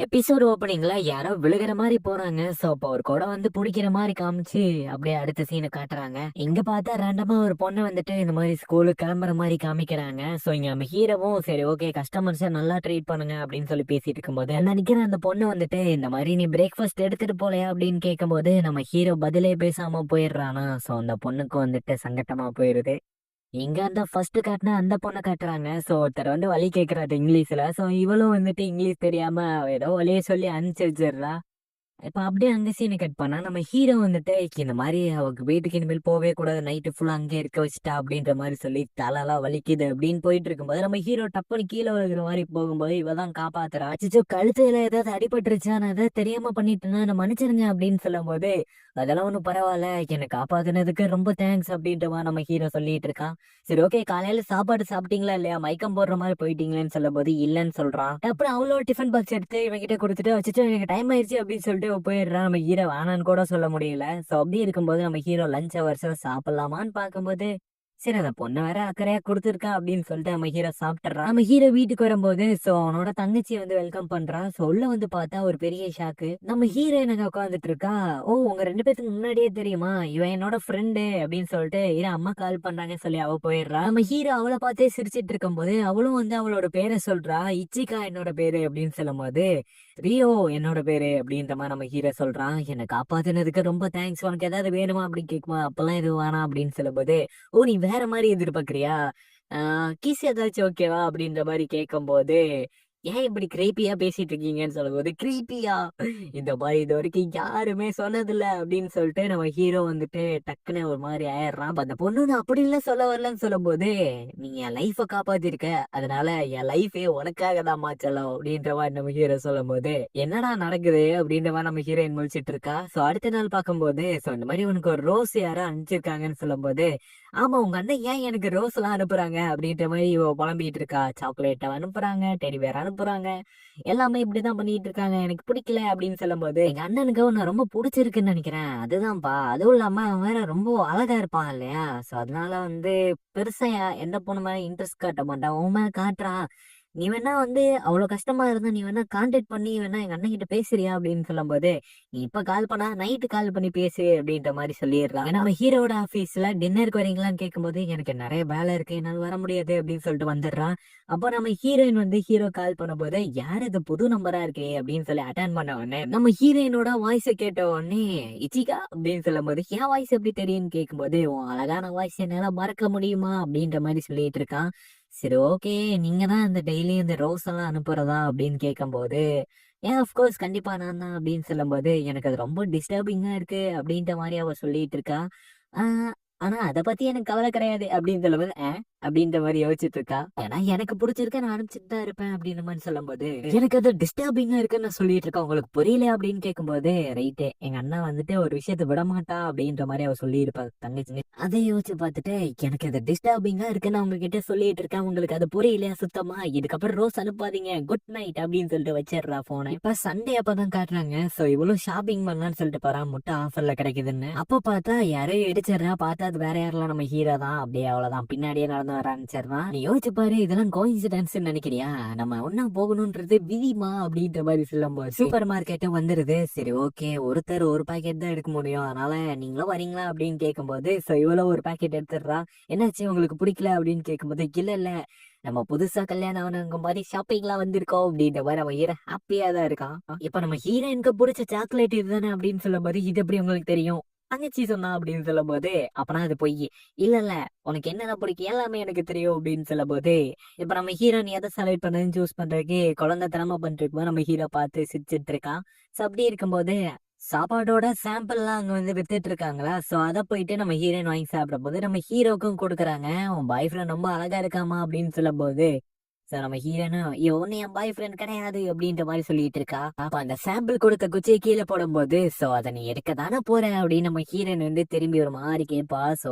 Episode ஓப்பனிங்ல யாரோ விழுகிற மாதிரி போறாங்க. சோ அப்ப ஒரு குடம் வந்து புடிக்கிற மாதிரி காமிச்சு அப்படியே அடுத்த சீனை காட்டுறாங்க. இங்க பார்த்தா ரேண்டமா ஒரு பொண்ணை வந்துட்டு இந்த மாதிரி ஸ்கூலுக்கு கிளம்புற மாதிரி காமிக்கிறாங்க. சோ இங்க நம்ம ஹீரோவும் சரி ஓகே கஸ்டமர்ஸை நல்லா ட்ரீட் பண்ணுங்க அப்படின்னு சொல்லி பேசிட்டு இருக்கும்போது நினைக்கிறேன் அந்த பொண்ணு வந்துட்டு இந்த மாதிரி நீ பிரேக்ஃபாஸ்ட் எடுத்துட்டு போலையா அப்படின்னு கேட்கும்போது நம்ம ஹீரோ பதிலே பேசாம போயிடுறானா. சோ அந்த பொண்ணுக்கு வந்துட்டு சங்கட்டமா போயிருது. இங்க அந்த ஃபர்ஸ்ட் காட்டுன அந்த பொண்ணை காட்டுறாங்க. சோ ஒருத்தர் வந்து வழி கேட்கறாரு இங்கிலீஷ்ல. சோ இவளும் வந்துட்டு இங்கிலீஷ் தெரியாம ஏதோ வழிய சொல்லி அனுப்பிச்சு வச்சிடுறா. இப்ப அப்படியே அங்க சீனை கட் பண்ணா நம்ம ஹீரோ வந்துட்டு இந்த மாதிரி அவங்க வீட்டுக்கு இனிமேல் போவே கூடாது, நைட்டு ஃபுல்லா அங்கே இருக்க வச்சுட்டா அப்படின்ற மாதிரி சொல்லி தலைலாம் வலிக்குது அப்படின்னு போயிட்டு இருக்கும்போது நம்ம ஹீரோ டப்புனு கீழே விழுகிற மாதிரி போகும்போது இவ தான் காப்பாத்துறா. அச்சோ கழுத்துல ஏதாவது அடிபட்டுருச்சா, நான் ஏதாவது தெரியாம பண்ணிட்டேன்னா என்ன மன்னிச்சிருங்க அப்படின்னு சொல்லும் போது அதெல்லாம் ஒண்ணும் பரவாயில்ல, என்னை காப்பாத்துனதுக்கு ரொம்ப தேங்க்ஸ் அப்படின்ற மாதிரி நம்ம ஹீரோ சொல்லிட்டு இருக்கான். சரி ஓகே காலையில சாப்பாடு சாப்பிட்டீங்களா இல்லையா, மயக்கம் போடுற மாதிரி போயிட்டீங்களேன்னு சொல்லும் போது இல்லன்னு சொல்றான். அப்புறம் அவ்வளோ டிஃபன் பாக்ஸ் எடுத்து இவன் கிட்ட கொடுத்துட்டு வச்சுட்டு எனக்கு டைம் ஆயிடுச்சு அப்படின்னு சொல்லிட்டு போயிடுறான். நம்ம ஹீரோ வேணான்னு கூட சொல்ல முடியல. சோ அப்படி இருக்கும்போது நம்ம ஹீரோ லஞ்ச் ஹவர்ஸ் சாப்பிடலாமான்னு பார்க்கும்போது சரி அந்த பொண்ணு வேற அக்கறையா கொடுத்துருக்கா அப்படின்னு சொல்லிட்டு நம்ம ஹீரோ சாப்பிட்டுறான். நம்ம ஹீரோ வீட்டுக்கு வரும்போது சோ அவனோட தங்கச்சி வந்து வெல்கம் பண்றான். சோ உள்ள வந்து பார்த்தா ஒரு பெரிய ஷாக்கு. நம்ம ஹீரோ எனக்கு உட்காந்துட்டு இருக்கா. ஓ உங்க ரெண்டு பேத்துக்கு முன்னாடியே தெரியுமா, இவன் என்னோட ஃப்ரெண்டு அப்படின்னு சொல்லிட்டு இரு அம்மா கால் பண்றாங்கன்னு சொல்லி அவ போயிடுறா. நம்ம ஹீரோ அவளை பார்த்தே சிரிச்சிட்டு இருக்கும் போது அவளும் வந்து அவளோட பேரை சொல்றா. இச்சிகா என்னோட பேரு அப்படின்னு சொல்லும் போது ரியோ என்னோட பேரு அப்படின்ற மாதிரி நம்ம ஹீரோ சொல்றான். என்னை காப்பாத்தினதுக்கு ரொம்ப தேங்க்ஸ், உனக்கு ஏதாவது வேணுமா அப்படின்னு கேட்குமா, அப்பெல்லாம் எதுவும் வேணாம் அப்படின்னு சொல்லும் போது ஓ நீ வேற மாதிரி எதிர்பார்க்கறியா, கிஸ் ஏதாச்சும் ஓகேவா அப்படின்ற மாதிரி கேட்கும் போது ஏன் இப்படி கிரீப்பியா பேசிட்டு இருக்கீங்கன்னு சொல்லும்போது கிரீப்பியா இந்த மாதிரி இது வரைக்கும் யாருமே சொன்னதில்ல அப்படின்னு சொல்லிட்டு நம்ம ஹீரோ வந்துட்டு டக்குன்னு ஒரு மாதிரி ஆயிடுறான். அப்ப அந்த பொண்ணு நான் அப்படி இல்ல சொல்ல வரலன்னு சொல்லும் போது நீ என் லைஃப காப்பாத்திருக்க, அதனால என் லைஃபே உனக்காக தான் மாச்சலாம் அப்படின்ற மாதிரி நம்ம ஹீரோ சொல்லும் போது என்னடா நடக்குது அப்படின்ற மாதிரி நம்ம ஹீரோயின் முழிச்சிட்டு இருக்கா. சோ அடுத்த நாள் பார்க்கும்போது சோ இந்த மாதிரி உனக்கு ஒரு ரோஸ் யாரோ அனுப்பிச்சிருக்காங்கன்னு சொல்லும் போது ஆமா உங்க அண்ணன் ஏன் எனக்கு ரோஸ் எல்லாம் அனுப்புறாங்க அப்படின்ற மாதிரி இவ புலம்பிட்டு இருக்கா. சாக்லேட் அனுப்புறாங்க, டெடி பேர் அனுப்புறாங்க, எல்லாமே இப்படிதான் பண்ணிட்டு இருக்காங்க, எனக்கு பிடிக்கல அப்படின்னு சொல்லும் போது எங்க அண்ணனுக்கு உன்னை ரொம்ப பிடிச்சிருக்குன்னு நினைக்கிறேன் அதுதான்ப்பா, அதுவும் இல்லாம அவன் வேற ரொம்ப அழகா இருப்பான் இல்லையா, சோ அதனால வந்து பெருசா எந்த பொண்ணு மேல இன்ட்ரெஸ்ட் காட்ட மாட்டான், உன் மேல காட்டுறான். நீ வேணா வந்து அவ்வளவு கஷ்டமா இருந்தா நீ வேணா கான்டாக்ட் பண்ணி வேணா எங்க அண்ணன் கிட்ட பேசுறியா அப்படின்னு சொல்லும் போது நீ இப்ப கால் பண்ணா நைட்டு கால் பண்ணி பேசு அப்படின்ற மாதிரி சொல்லிடுறான். நம்ம ஹீரோட ஆபீஸ்ல டின்னருக்கு வரீங்களான்னு கேட்கும்போது எனக்கு நிறைய வேலை இருக்கு என்னால வர முடியாது அப்படின்னு சொல்லிட்டு வந்துடுறான். அப்போ நம்ம ஹீரோயின் வந்து ஹீரோ கால் பண்ணும்போது யார் இது புது நம்பரா இருக்கே அப்படின்னு சொல்லி அட்டன் பண்ண உடனே நம்ம ஹீரோயினோட வாய்ஸை கேட்ட உடனே இச்சிகா அப்படின்னு சொல்லும் போது என் வாய்ஸ் எப்படி தெரியும்னு கேட்கும்போது உன் அழகான வாய்ஸ் என்னால மறக்க முடியுமா அப்படின்ற மாதிரி சொல்லிட்டு இருக்கான். சரி ஓகே நீங்க தான் இந்த டெய்லி இந்த ரோஸ் எல்லாம் அனுப்புறதா அப்படின்னு கேட்கும்போது ஏன் அஃப்கோர்ஸ் கண்டிப்பா நான் தான் அப்படின்னு சொல்லும்போது எனக்கு அது ரொம்ப டிஸ்டர்பிங்கா இருக்கு அப்படின்ற மாதிரி அவ சொல்லிட்டு இருக்கா. ஆஹ் ஆனா அதை பத்தி எனக்கு கவலை கிடையாது அப்படின்னு சொல்லும்போது அப்படின்ற மாதிரி யோசிச்சுட்டு இருக்கா. ஏன்னா எனக்கு பிடிச்சிருக்க நான் அனுப்பிச்சுட்டு தான் இருப்பேன் அப்படின்ற மாதிரி சொல்லும்போது எனக்கு அது டிஸ்டர்பிங்கா இருக்குன்னு நான் சொல்லிட்டு இருக்கேன், உங்களுக்கு புரியல அப்படின்னு கேட்கும்போது ரைட்டு எங்க அண்ணா வந்துட்டு ஒரு விஷயத்த விட மாட்டா அப்படின்ற மாதிரி அவ சொல்லி இருப்பா தங்கச்சி. அதை யோசிச்சு பார்த்துட்டு எனக்கு அது டிஸ்டர்பிங்கா இருக்குன்னு அவங்க கிட்ட சொல்லிட்டு இருக்கேன், உங்களுக்கு அது புரியலையா சுத்தமா, இதுக்கப்புறம் ரோஸ் அனுப்பாதீங்க, குட் நைட் அப்படின்னு சொல்லிட்டு வச்சிடுறா போன. இப்ப சண்டே அப்பதான் காட்டுறாங்க. சோ இவ்வளவு ஷாப்பிங் பண்ணலாம்னு சொல்லிட்டு போறா, முட்டை ஆஃபர்ல கிடைக்குதுன்னு. அப்ப பார்த்தா யாரையும் இடிச்சிடறா, பார்த்தா அது வேற யாரெல்லாம் நம்ம ஹீரோ தான், அப்படியே அவ்வளவுதான் பின்னாடியே நடந்து வர ஆரம்பிச்சிடறான். நீ யோசிச்சு பாரு இதெல்லாம் கோயின்சிடன்ஸ் நினைக்கிறியா, நம்ம ஒன்னா போகணும்ன்றது விதிமா அப்படின்ற மாதிரி சொல்லும்போது சூப்பர் மார்க்கெட்டும் வந்துருது. சரி ஓகே ஒருத்தர் ஒரு பாக்கெட் தான் எடுக்க முடியும், அதனால நீங்களும் வரீங்களா அப்படின்னு கேட்கும்போது சோ இவ்வளவு ஒரு பாக்கெட் எடுத்துடுறா. என்னாச்சு உங்களுக்கு பிடிக்கல அப்படின்னு கேட்கும்போது இல்ல இல்ல நம்ம புதுசா கல்யாணம் ஆனவங்க மாதிரி ஷாப்பிங் எல்லாம் வந்திருக்கோம் அப்படின்ற மாதிரி நம்ம ஹீரோ ஹாப்பியா தான் இருக்கான். இப்ப நம்ம ஹீரோயினுக்கு பிடிச்ச சாக்லேட் இதுதானே அப்படின்னு சொல்லும் போது இது எப்படி உங்களுக்கு தெரியும், தங்கச்சி சொன்னா அப்படின்னு சொல்லும் போது அப்பனா அது பொய், இல்ல இல்ல உனக்கு என்னென்ன பிடிக்கும் எல்லாமே எனக்கு தெரியும் அப்படின்னு சொல்லும் போது இப்ப நம்ம ஹீரோயின் எதை செலக்ட் பண்ணதுன்னு சூஸ் பண்றதுக்கு குழந்தைத்தனமா பண்ணிட்டு நம்ம ஹீரோ பார்த்து சிரிச்சிட்டு இருக்கான். சோ அப்படி இருக்கும்போது சாப்பாடோட சாம்பிள் எல்லாம் அங்க வந்து வித்துட்டு இருக்காங்களா. சோ அத போயிட்டு நம்ம ஹீரோயின் வாங்கி சாப்பிடும் போது நம்ம ஹீரோக்கும் கொடுக்குறாங்க. உன் பாய் ஃப்ரெண்ட் ரொம்ப அழகா இருக்காமா அப்படின்னு சொல்லும் போது சோ நம்ம ஹீரோனும் ஒன்னு என் பாய் ஃப்ரெண்ட் கிடையாது அப்படின்ற மாதிரி சொல்லிட்டு இருக்கா. அப்ப அந்த சாம்பிள் கொடுத்த குச்சியை கீழே போடும்போது சோ அதை நீ எடுக்க தானே போற அப்படின்னு நம்ம ஹீரோயின் வந்து திரும்பி ஒரு மாதிரி கேட்பா. சோ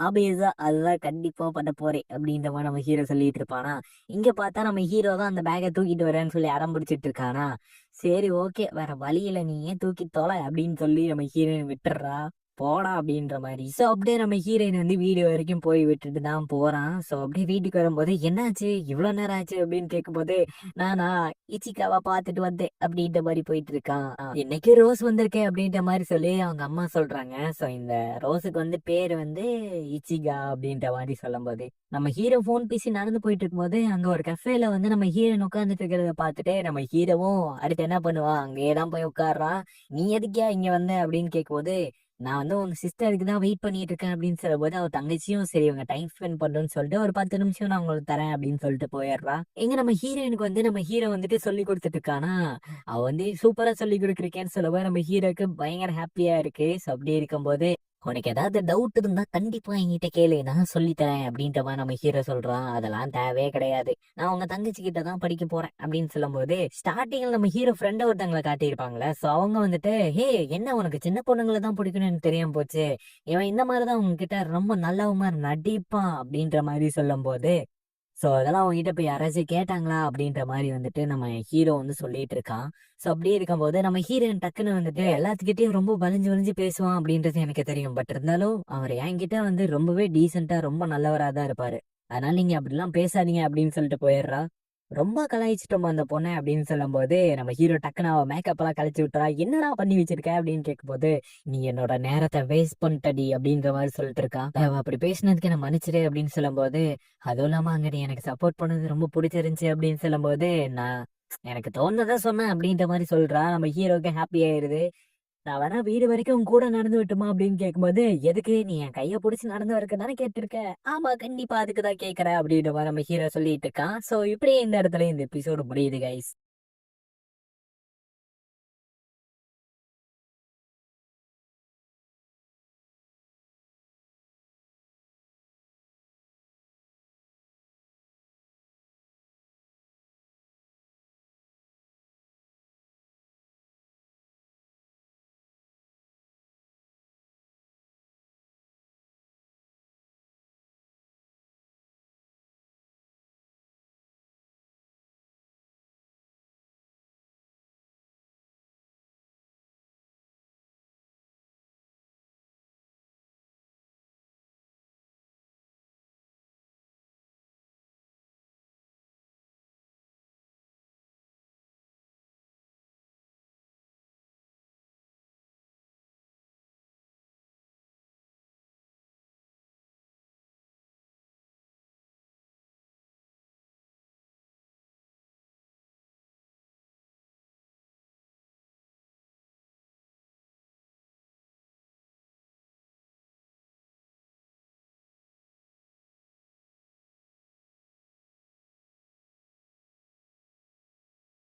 ஆபியஸா அதுதான் கண்டிப்பா பண்ண போறேன் அப்படின்ற மாதிரி நம்ம ஹீரோ சொல்லிட்டு இருப்பானா. இங்க பார்த்தா நம்ம ஹீரோ தான் அந்த பேக்கை தூக்கிட்டு வரேன்னு சொல்லி அடம் பிடிச்சிட்டு இருக்கானா. சரி ஓகே வேற வழியில நீ ஏன் தூக்கி தொலை அப்படின்னு சொல்லி நம்ம ஹீரோயின் விட்டுறா. போடா அப்படின்ற மாதிரி. சோ அப்படியே நம்ம ஹீரோயின் வந்து வீடு வரைக்கும் போய் விட்டுட்டு தான் போறான். சோ அப்படியே வீட்டுக்கு வரும்போது என்னாச்சு இவ்வளவு நேரம் ஆச்சு அப்படின்னு கேட்கும்போது, நானா இச்சிகாவா பாத்துட்டு வந்தேன் அப்படின்ற மாதிரி போயிட்டு இருக்கான். இன்னைக்கு ரோஸ் வந்திருக்கேன் அப்படின்ற மாதிரி சொல்லி அவங்க அம்மா சொல்றாங்க. சோ இந்த ரோஸுக்கு வந்து பேரு வந்து இச்சிகா அப்படின்ற மாதிரி சொல்லும்போது, நம்ம ஹீரோ போன் பேசி நடந்து போயிட்டு இருக்கும்போது அங்க ஒரு கஃபேல வந்து நம்ம ஹீரோயின் உட்கார்ந்துட்டு இருக்கிறத பார்த்துட்டு நம்ம ஹீரோவும் அடுத்து என்ன பண்ணுவான், அங்கேயே தான் போய் உட்கார்றான். நீ எதுக்கியா இங்க வந்த அப்படின்னு கேட்கும்போது, நான் வந்து உங்க சிஸ்டருக்கு தான் வெயிட் பண்ணிட்டு இருக்கேன் அப்படின்னு சொல்லும்போது, அவர் தங்கச்சியும் சரி இவங்க டைம் ஸ்பெண்ட் பண்றோம்னு சொல்லிட்டு ஒரு 10 நிமிஷம் நான் உங்களுக்கு தரேன் அப்படின்னு சொல்லிட்டு போயிடுறா. எங்க நம்ம ஹீரோயினுக்கு வந்து நம்ம ஹீரோ வந்துட்டு சொல்லி கொடுத்துட்டு இருக்கானா, அவ வந்து சூப்பரா சொல்லி கொடுக்குறேன்னு சொல்லும்போது நம்ம ஹீரோக்கு பயங்கர ஹாப்பியா இருக்கு. சோ அப்படி இருக்கும்போது, உனக்கு ஏதாவது டவுட் இருந்தா கண்டிப்பா என்கிட்ட கேளு, நான் சொல்லி தரேன் அப்படின்ற மாதிரி நம்ம ஹீரோ சொல்றான். அதெல்லாம் தேவையே கிடையாது, நான் உங்க தங்கச்சி கிட்ட தான் படிக்க போறேன் அப்படின்னு சொல்லும்போது, ஸ்டார்டிங்ல நம்ம ஹீரோ ஃப்ரெண்ட ஒருத்தங்களை காட்டியிருப்பாங்களே, சோ அவங்க வந்துட்டு ஹே என்ன உனக்கு சின்ன பொண்ணுங்களை தான் பிடிக்கணும்னு எனக்கு தெரியாம போச்சு, இவன் இந்த மாதிரிதான் உங்ககிட்ட ரொம்ப நல்லவ மாதிரி நடிப்பான் அப்படின்ற மாதிரி சொல்லும்போது, சோ அதெல்லாம் அவங்ககிட்ட போய் யாராச்சும் கேட்டாங்களா அப்படின்ற மாதிரி வந்துட்டு நம்ம ஹீரோ வந்து சொல்லிட்டு இருக்கான். சோ அப்படியே இருக்கும்போது நம்ம ஹீரோயின் டக்குன்னு வந்துட்டு எல்லாத்துக்கிட்டையும் ரொம்ப வலிஞ்சு வலிஞ்சு பேசுவான் அப்படின்றது எனக்கு தெரியும். பட் இருந்தாலும் அவர் என்கிட்ட வந்து ரொம்பவே டீசெண்டா ரொம்ப நல்லவரா தான் இருப்பாரு. அதனால நீங்க அப்படிலாம் பேசாதீங்க அப்படின்னு சொல்லிட்டு போயிடுறா. ரொம்ப கலாய்ச்சிட்டோம் அந்த பொண்ணை அப்படின்னு சொல்லும்போது நம்ம ஹீரோ டக்குன்னு அவ மேக்கப் எல்லாம் கழிச்சு விட்டுறா. என்னடா பண்ணி வச்சிருக்க அப்படின்னு கேட்கும்போது, நீ என்னோட நேரத்தை வேஸ்ட் பண்ணிட்டடி அப்படின்ற மாதிரி சொல்லிட்டு இருக்கான். அவ அப்படி பேசினதுக்கு என்ன மன்னிச்சிரு அப்படின்னு சொல்லும்போது, அதுவும் இல்லாம அங்க நீ எனக்கு சப்போர்ட் பண்ணது ரொம்ப பிடிச்சிருந்துச்சு அப்படின்னு சொல்லும்போது, நான் எனக்கு தோணுனதை சொன்னேன் அப்படின்ற மாதிரி சொல்றா. நம்ம ஹீரோக்கு ஹாப்பி ஆயிருது. நான் வேணா வீடு வரைக்கும் உன் கூட நடந்து விட்டுமா அப்படின்னு கேட்கும்போது, எதுக்கு நீ என் கைய புடிச்சு நடந்து வரக்கு தானே கேட்டிருக்க. ஆமா கண்டிப்பா அதுக்கு தான் கேட்கறேன் அப்படின்ற மாதிரி நம்ம ஹீரோ சொல்லிட்டு இருக்கான். சோ இப்படியே இந்த இடத்துல இந்த எபிசோடு முடியுது கைஸ்.